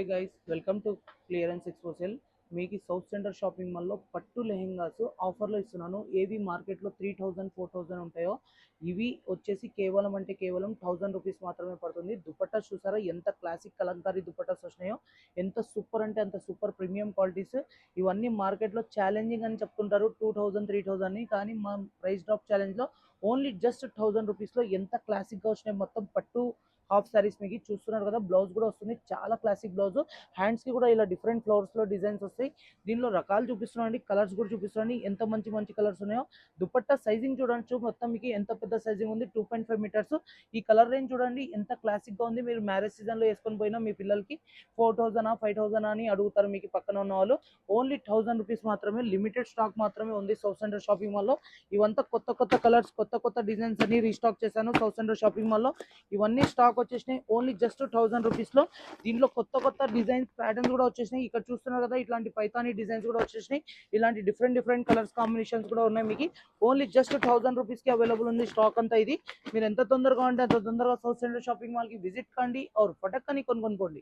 Hey guys, welcome to Clearance Expo Sale. మీకు south centre shopping మాల్లో పట్టు లెహెంగాస్ ఆఫర్లో ఇస్తున్నాను. ఏవి మార్కెట్లో 3000 4000 ఉంటాయో ఇవి వచ్చేసి కేవలం అంటే కేవలం 1000 రూపీస్ మాత్రమే పడుతుంది. దుపట్టా చూసారా ఎంత క్లాసిక్ కలంకారీ దుపట్టాస్ వచ్చినాయో, ఎంత సూపర్ అంటే అంత సూపర్ ప్రీమియం క్వాలిటీస్. ఇవన్నీ మార్కెట్లో ఛాలెంజింగ్ అని చెప్తుంటారు 2000 3000 అని, కానీ మా ప్రైస్ డ్రాప్ ఛాలెంజ్లో ఓన్లీ జస్ట్ 1000 రూపీస్లో ఎంత క్లాసిక్గా వచ్చినాయి. మొత్తం పట్టు హాఫ్ సారీస్ మీకు చూస్తున్నారు కదా, బ్లౌజ్ కూడా వస్తుంది, చాలా క్లాసిక్ బ్లౌజ్. హ్యాండ్స్కి కూడా ఇలా డిఫరెంట్ ఫ్లవర్స్లో డిజైన్స్ వస్తాయి. దీనిలో రకాలు చూపిస్తున్నాండి, కలర్స్ కూడా చూపిస్తున్నాండి, ఎంత మంచి మంచి కలర్స్ ఉన్నాయో. దుపట్టా సైజింగ్ చూడొచ్చు, మొత్తం మీకు ఎంత పెద్ద సైజింగ్ ఉంది, 2.5 మీటర్స్. ఈ కలర్ రేంజ్ చూడండి ఎంత క్లాసిక్గా ఉంది. మీరు మ్యారేజ్ సీజన్లో వేసుకొని పోయినా మీ పిల్లలకి 4000 5000 అని అడుగుతారు మీకు పక్కన ఉన్న వాళ్ళు. ఓన్లీ 1000 రూపీస్ మాత్రమే, లిమిటెడ్ స్టాక్ మాత్రమే ఉంది సౌత్ సెంటర్ షాపింగ్ మాల్లో. ఇవంతా కొత్త కొత్త కలర్స్, కొత్త కొత్త డిజైన్స్ అన్ని రీస్టాక్ చేశాను సౌత్ సెంటర్ షాపింగ్ మాల్లో. ఇవన్నీ స్టాక్ వచ్చేసినాయి ఓన్లీ జస్ట్ 1000 రూపీస్లో. దీంట్లో కొత్త కొత్త డిజైన్స్ ప్యాటర్న్స్ కూడా వచ్చేసినాయి. ఇక్కడ చూస్తున్నారు కదా, ఇట్లాంటి పైతానీ డిజైన్స్ కూడా వచ్చేసినాయి. ఇలాంటి డిఫరెంట్ డిఫరెంట్ కలర్స్ కాంబినేషన్స్ కూడా ఉన్నాయి. మీకు ఓన్లీ జస్ట్ 1000 రూపీస్కి అవైలబుల్ ఉంది స్టాక్ అంతా. ఇది మీరు ఎంత తొందరగా అంటే అంత తొందరగా సౌత్ సెంటర్ షాపింగ్ మాల్కి విజిట్ కండి, और फटक కొనుక్కోండి.